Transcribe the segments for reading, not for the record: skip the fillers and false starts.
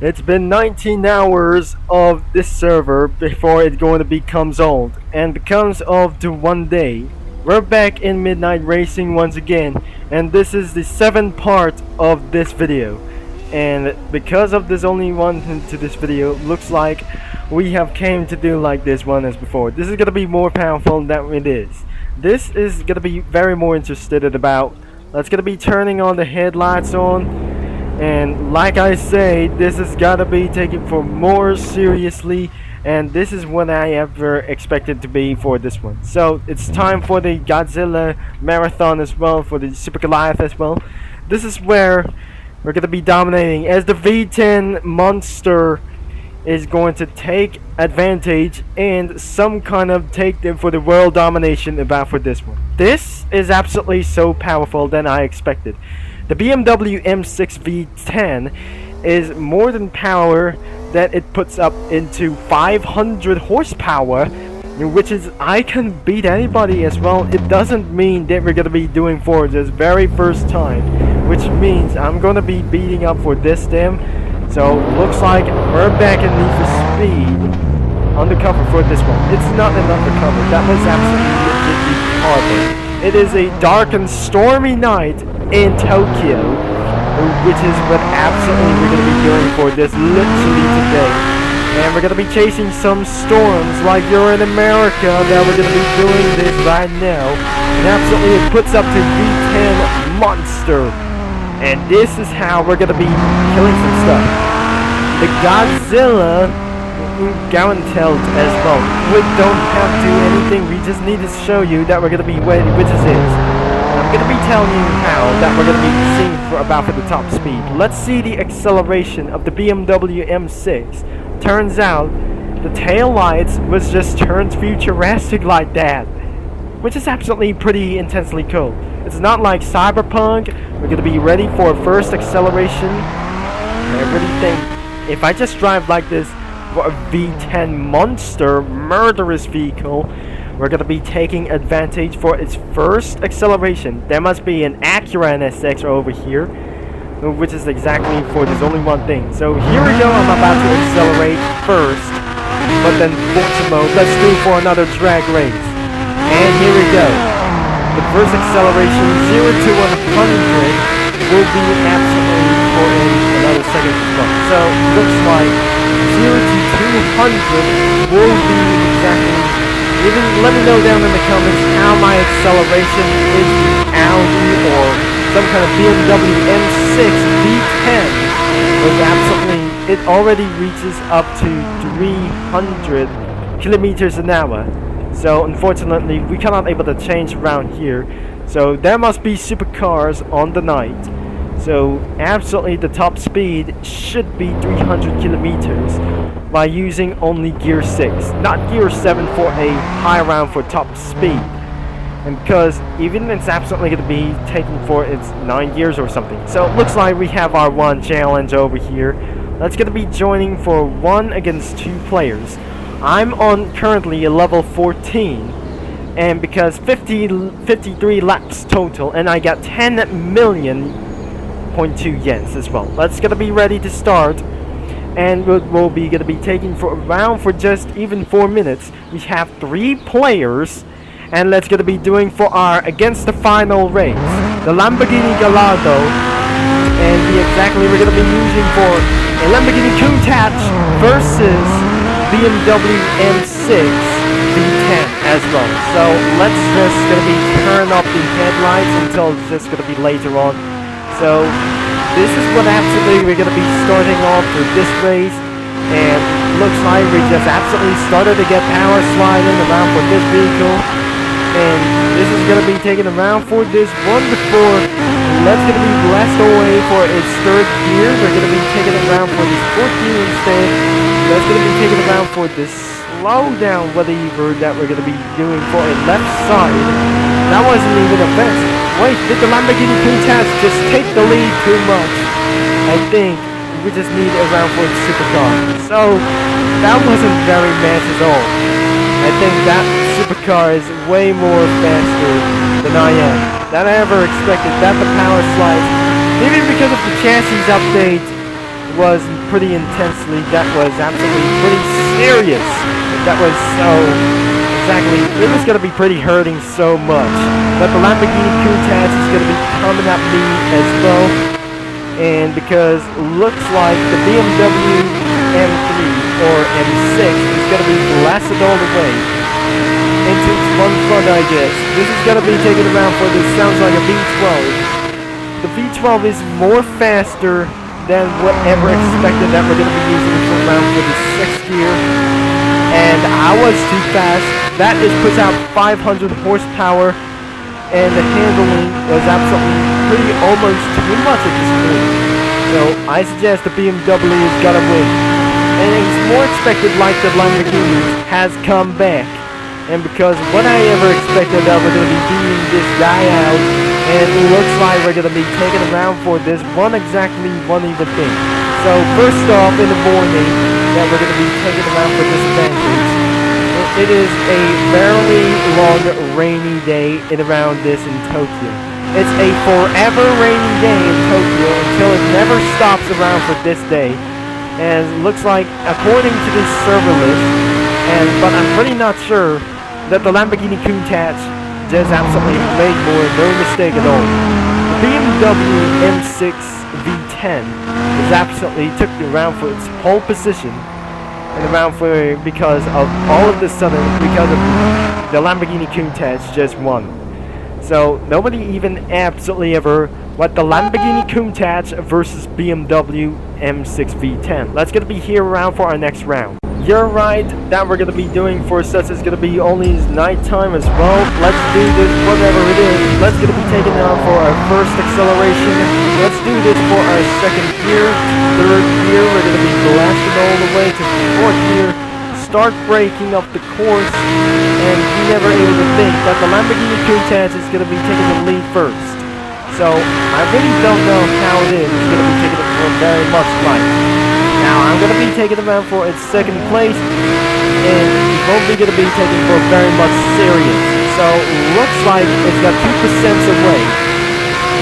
It's been 19 hours of this server before it going to becomes old, and becomes old to one day. We're back in Midnight Racing once again, and this is the 7th part of this video. And because of this only one to this video, looks like we have came to do like this one as before. This is gonna be more powerful than it is. This is gonna be very more interested about. That's gonna be turning on the headlights on. And like I say, this has gotta be taken for more seriously, and this is what I ever expected to be for this one. So it's time for the Godzilla marathon as well, for the Supercars as well. This is where we're gonna be dominating, as the V10 monster is going to take advantage and some kind of take them for the world domination about for this one. This is absolutely so powerful than I expected. The BMW M6 V10 is more than power that it puts up into 500 horsepower, which is I can beat anybody as well. It doesn't mean that we're gonna be doing for this very first time, which means I'm gonna be beating up for this damn. So looks like we're back in Need for Speed undercover for this one. It's not an undercover. That was absolutely horrible. It is a dark and stormy night in Tokyo, which is what absolutely we're going to be doing for this literally today. And we're going to be chasing some storms like you're in America, that we're going to be doing this right now. And absolutely it puts up to V10 monster. And this is how we're going to be killing some stuff. The Godzilla Gauntlet as well. We don't have to do anything, we just need to show you that we're going to be waiting, which is it. I'm going to be telling you how that we're going to be seeing for the top speed. Let's see the acceleration of the BMW M6. Turns out the tail lights was just turned futuristic like that, which is absolutely pretty intensely cool. It's not like Cyberpunk. We're going to be ready for first acceleration. I really think if I just drive like this for a V10 monster murderous vehicle, we're going to be taking advantage for its first acceleration. There must be an Acura NSX over here, which is exactly for there's only one thing. So here we go, I'm about to accelerate first, but then Forza mode, let's do for another drag race. And here we go. The first acceleration, 0 to 100, will be absolutely for another second as well. So looks like 0 to 200 will be exactly. Even let me know down in the comments how my acceleration is Audi or some kind of BMW M6 V10 was absolutely, it already reaches up to 300 kilometers an hour. So unfortunately we cannot able to change around here. So there must be supercars on the night. So absolutely the top speed should be 300 kilometers by using only gear 6, not gear 7 for a high round for top speed. And because even it's absolutely going to be taken for its 9 gears or something. So it looks like we have our one challenge over here. That's going to be joining for 1 against 2 players. I'm on currently a level 14. And because 53 laps total, and I got 10 million 0.2 yens as well. That's gonna be ready to start, and we'll be gonna be taking for around for just even 4 minutes. We have 3 players, and let's gonna be doing for our against the final race, the Lamborghini Gallardo, and we're gonna be using for a Lamborghini Countach versus BMW M6 V10 as well. So let's just gonna be turn off the headlights until it's just gonna be later on. So this is what absolutely we're going to be starting off for this race, and looks like we just absolutely started to get power sliding around for this vehicle, and this is going to be taken around for this one before let's going to be blast away for its 3rd gear. We're going to be taking around for this 4th gear instead. That's going to be taken around for this slowdown whatever that we're going to be doing for a left side. That wasn't even a fence. Wait, did the Lamborghini Countach just take the lead too much? I think we just need a round for the supercar. So that wasn't very fast at all. I think that supercar is way more faster than I am. That I ever expected. That the power slides, even because of the chassis update, was pretty intensely. That was absolutely pretty serious. That was so exactly. It was gonna be pretty hurting so much. But the Lamborghini Countach is gonna be coming at me as well. And because looks like the BMW M3 or M6 is gonna be blasted all the way into its one front, I guess. This is gonna be taken around for this. Sounds like a V12. The V12 is more faster than whatever expected that we're gonna be using it around for the 6th gear. And I was too fast. That is puts out 500 horsepower, and the handling was absolutely pretty almost too much at this point. So I suggest the BMW is gonna win. And it's more expected like the Lamborghini has come back. And because what I ever expected that we're gonna be beating this guy out, and it looks like we're gonna be taking around for this one even thing. So first off in the morning that we're gonna be taking around for this advantage. It is a fairly long rainy day around this in Tokyo. It's a forever rainy day in Tokyo until it never stops around for this day. And it looks like, according to this server list, but I'm pretty not sure, that the Lamborghini Countach just absolutely made no mistake at all. The BMW M6 V10 is absolutely took the round for its pole position. And the round for because of all of this sudden, because of the Lamborghini Countach just won. So nobody even absolutely ever what the Lamborghini Countach versus BMW M6 V10. Let's gonna be here around for our next round. You're right, that we're gonna be doing for such is gonna be only nighttime as well. Let's do this, whatever it is. Let's gonna be taking out for our first acceleration. Let's do this for our second gear, third gear. We're gonna be blasting all the way to fourth gear. Start breaking up the course, and we never able to think that the Lamborghini Countach is gonna be taking the lead first. So I really don't know how it is. It's gonna be taking it for very much light. Now I'm going to be taking around for its second place, and it's probably going to be taken for very much serious. So looks like it's got 2% away,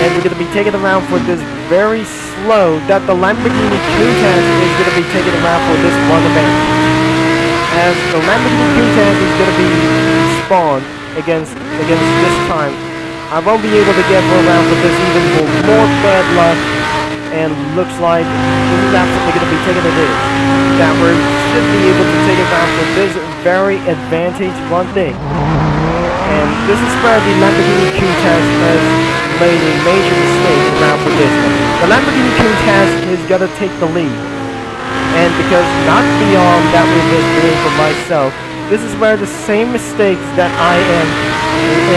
and we're going to be taking around for this very slow. That the Lamborghini Countach is going to be taking around for this one advantage, as the Lamborghini Countach is going to be spawned against this time. I won't be able to get around for this even more bad luck. And looks like this is absolutely going to be taking it in. That we should be able to take around for this very advantage one thing. And this is where the Lamborghini Countach has made a major mistake around for this one. The Lamborghini Countach is going to take the lead. And because not beyond that we're just doing for myself, this is where the same mistakes that I am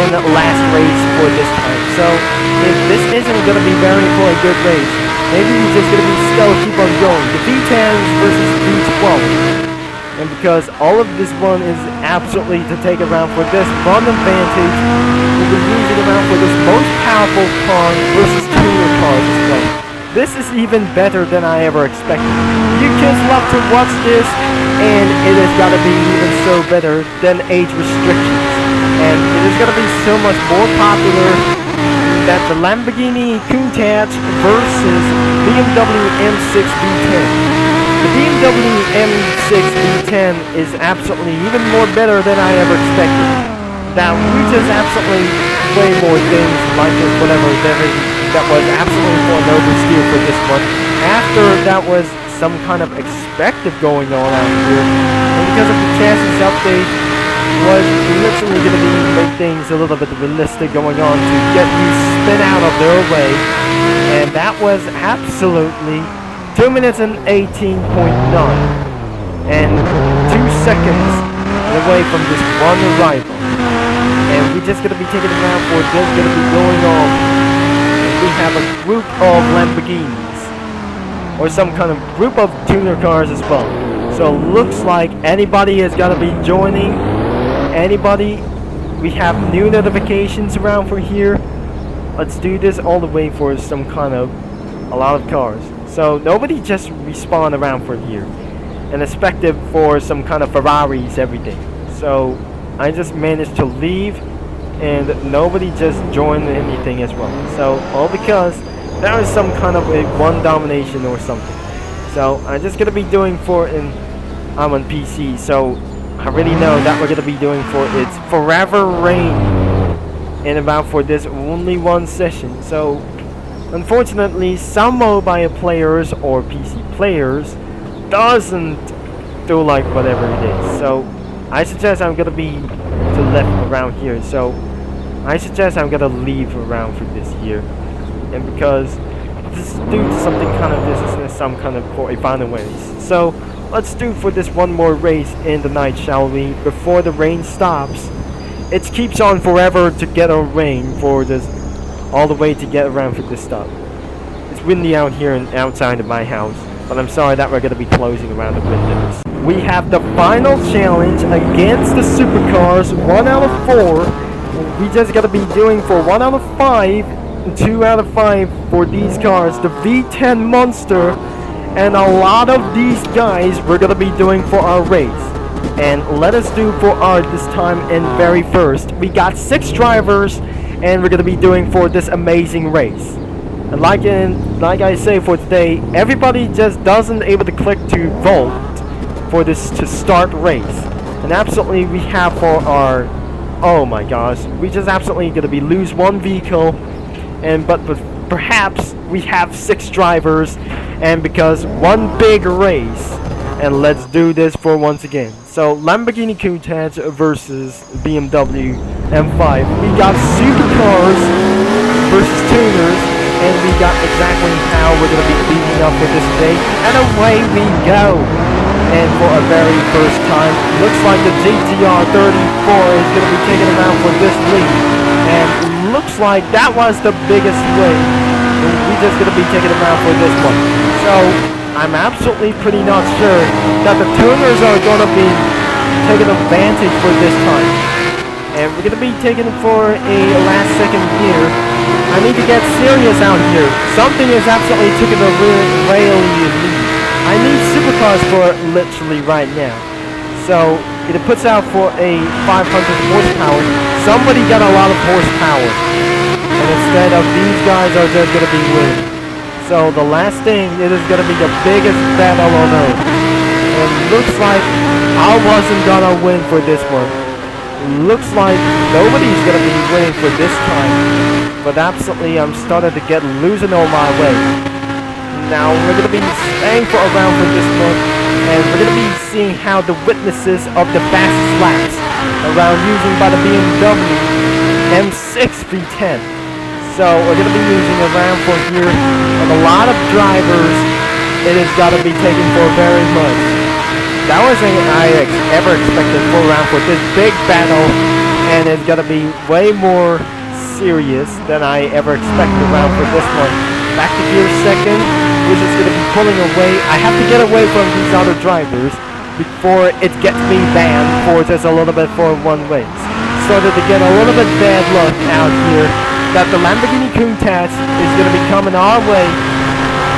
in the last race for this time. So if this isn't going to be very for a good race, maybe we're just going to be still keep on going. The V10s versus V12. And because all of this one is absolutely to take around for this one advantage, we'll be using around for this most powerful car versus tuner cars as well. This is even better than I ever expected. You kids love to watch this, and it has got to be even so better than age restrictions. And it is going to be so much more popular that the Lamborghini Countach versus BMW M6 V10. The BMW M6 V10 is absolutely even more better than I ever expected. Now we just absolutely way more things like this, whatever that was absolutely for an oversteer for this one. After that was some kind of expected going on out here, and because of the chassis update, was literally going to be make things a little bit realistic going on to get you spin out of their way, and that was absolutely 2 minutes and 18.9 and 2 seconds away from this one arrival. And we're just going to be taking around for this going to be going on. And we have a group of Lamborghinis, or some kind of group of tuner cars as well. So looks like anybody is going to be joining. Anybody, we have new notifications around for here. Let's do this all the way for some kind of a lot of cars. So nobody just respawn around for here, and expected for some kind of Ferraris everything. So I just managed to leave, and nobody just joined anything as well. So all because there is some kind of a one domination or something. So I'm just gonna be doing for I'm on PC, so I already know that we're gonna be doing for it's Forever Rain and about for this only one session. So unfortunately some mobile players or PC players doesn't do like whatever it is. So I suggest I'm gonna be to left around here. So I suggest I'm gonna leave around for this here. And because this is due to something kind of this is some kind of for a final race. So let's do for this one more race in the night, shall we? Before the rain stops. It keeps on forever to get a rain for this, all the way to get around for this stop. It's windy out here and outside of my house, but I'm sorry that we're going to be closing around the windows. We have the final challenge against the Supercars, 1 out of 4. We just got to be doing for 1 out of 5, and 2 out of 5 for these cars, the V10 Monster, and a lot of these guys we're going to be doing for our race. And let us do for our this time in very first. We got 6 drivers and we're gonna be doing for this amazing race. And like I say for today, everybody just doesn't able to click to vote for this to start race. And absolutely we have for our, oh my gosh, we just absolutely gonna be lose 1 vehicle, and but perhaps we have 6 drivers, and because one big race. And let's do this for once again. So Lamborghini Countach versus BMW M5. We got Supercars versus Tuners, and we got exactly how we're gonna be leading up for this day. And away we go. And for a very first time, looks like the GTR 34 is gonna be taking around for this lead. And looks like that was the biggest win. We're just gonna be taking around for this one. So I'm absolutely pretty not sure that the tuners are going to be taking advantage for this time. And we're going to be taking it for a last second gear. I need to get serious out here. Something is absolutely taking a really lead. I need supercars for literally right now. So it puts out for a 500 horsepower. Somebody got a lot of horsepower. And instead of these guys are just going to be winning. So the last thing, it is going to be the biggest battle on earth. And looks like I wasn't going to win for this one. Looks like nobody's going to be winning for this time. But absolutely, I'm starting to get losing on my way. Now we're going to be staying for around for this one. And we're going to be seeing how the witnesses of the fastest laps around using by the BMW M6 V10. So we're going to be using around for here, and a lot of drivers, it has got to be taken for very much. That wasn't I ever expected for around for this big battle, and it's going to be way more serious than I ever expected around for this one. Back to gear second, which is going to be pulling away. I have to get away from these other drivers before it gets me banned for just a little bit for one race. Started to get a little bit bad luck out here. That the Lamborghini Countach is going to be coming our way,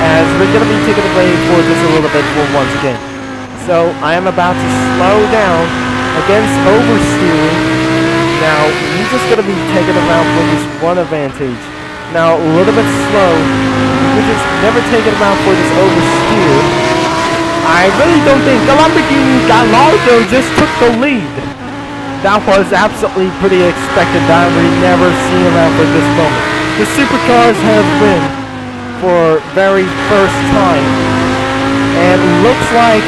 as we're going to be taking away for just a little bit for once again. So I am about to slow down against oversteering. Now we're just going to be taking around for this one advantage. Now a little bit slow. We're just never taking around for this oversteer. I really don't think the Lamborghini Gallardo just took the lead. That was absolutely pretty expected. That we never seen around for this moment. The Supercars have win for very first time. And looks like,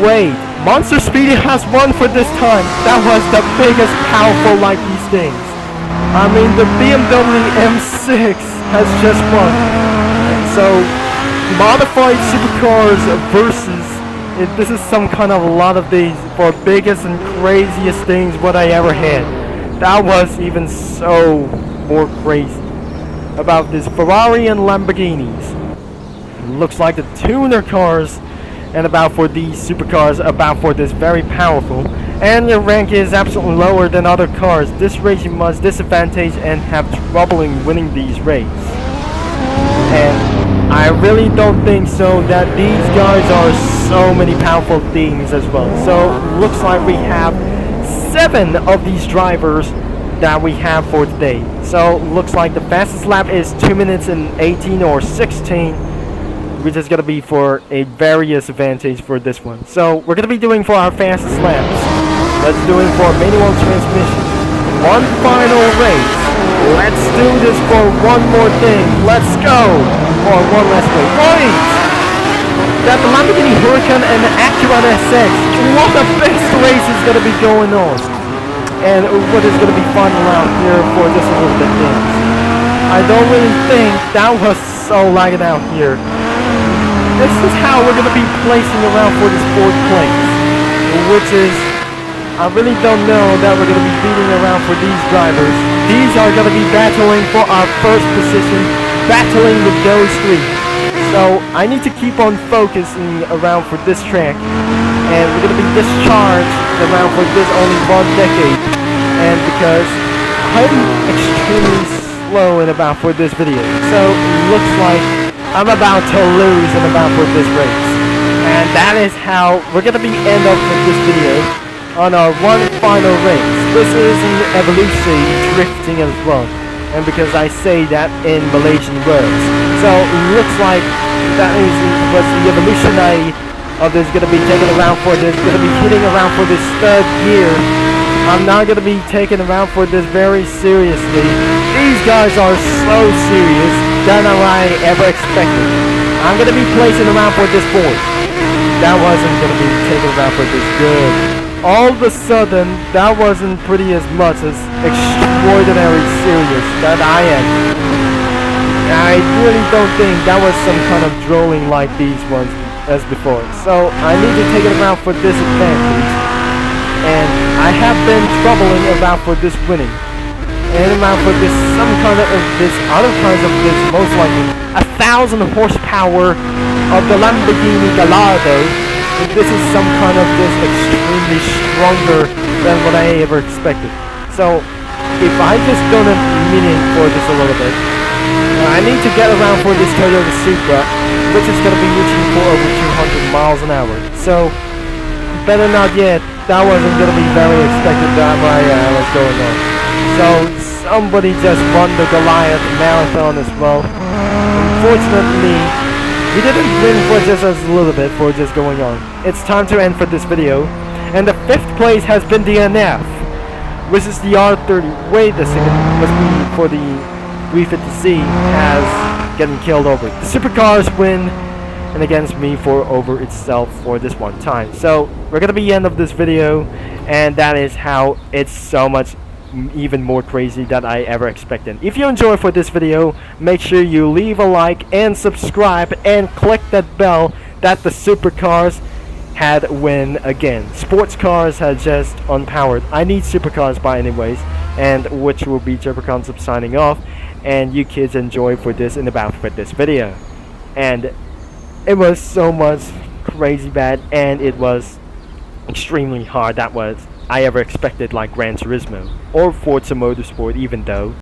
wait, Monster Speedy has won for this time. That was the biggest powerful like these things. I mean, the BMW M6 has just won. So, modified Supercars versus, this is some kind of a lot of these for biggest and craziest things what I ever had. That was even so more crazy about this Ferrari and Lamborghinis. Looks like the tuner cars and about for these supercars about for this very powerful, and their rank is absolutely lower than other cars. This race you must disadvantage and have trouble in winning these races. And I really don't think so that these guys are so many powerful things as well. So looks like we have 7 of these drivers that we have for today. So looks like the fastest lap is 2 minutes and 18 or 16. which is gonna be for a various advantage for this one. So we're gonna be doing for our fastest laps. Let's do it for manual transmission. One final race. Let's do this for one more thing. Let's go for one last race. Wait! That the Lamborghini Huracan and the Acura SX. What the best race is gonna be going on. And what is gonna be fun around here for just a little bit is, I don't really think that was so lagging out here. This is how we're gonna be placing around for this fourth place, which is, I really don't know that we're gonna be beating around for these drivers. These are gonna be battling for our first position, battling with those three. So I need to keep on focusing around for this track, and we're gonna be discharged around for this only one decade. And because I'm extremely slow in about for this video, so it looks like I'm about to lose in about for this race. And that is how we're gonna be end up with this video on our one final race. This is an evolution drifting as well, and because I say that in Malaysian words, so it looks like that is what the evolution of this gonna be taken around for this, gonna be hitting around for this third gear. I'm not gonna be taken around for this very seriously. These guys are so serious than I ever expected. I'm gonna be placing around for this fourth. That wasn't gonna be taken around for this good. All of a sudden, that wasn't pretty as much as extraordinary serious that I am. I really don't think that was some kind of drooling like these ones as before. So I need to take it around for this advantage. And I have been troubling about for this winning. And around for this some kind of this other kinds of this, most likely 1,000 horsepower of the Lamborghini Gallardo. This is some kind of this extremely stronger than what I ever expected. So if I just don't have meaning for this a little bit, I need to get around for this Toyota Supra, which is going to be reaching for over 200 miles an hour. So better not yet. That wasn't going to be very expected that was going on. So somebody just won the Goliath Marathon as well. Unfortunately, we didn't win for just a little bit for just going on. It's time to end for this video. And the 5th place has been the NF, which is the R30. Wait a second, must be for the 350C has getting killed over. The Supercars win and against me for over itself for this one time. So we're gonna be the end of this video, and that is how it's so much even more crazy than I ever expected. If you enjoyed for this video, make sure you leave a like and subscribe and click that bell that the Supercars had win again. Sports cars had just unpowered. I need Supercars by anyways, and which will be Jumper Concept signing off, and you kids enjoy for this and about for this video. And it was so much crazy bad, and it was extremely hard. That was I ever expected, like Gran Turismo or Forza Motorsport, even though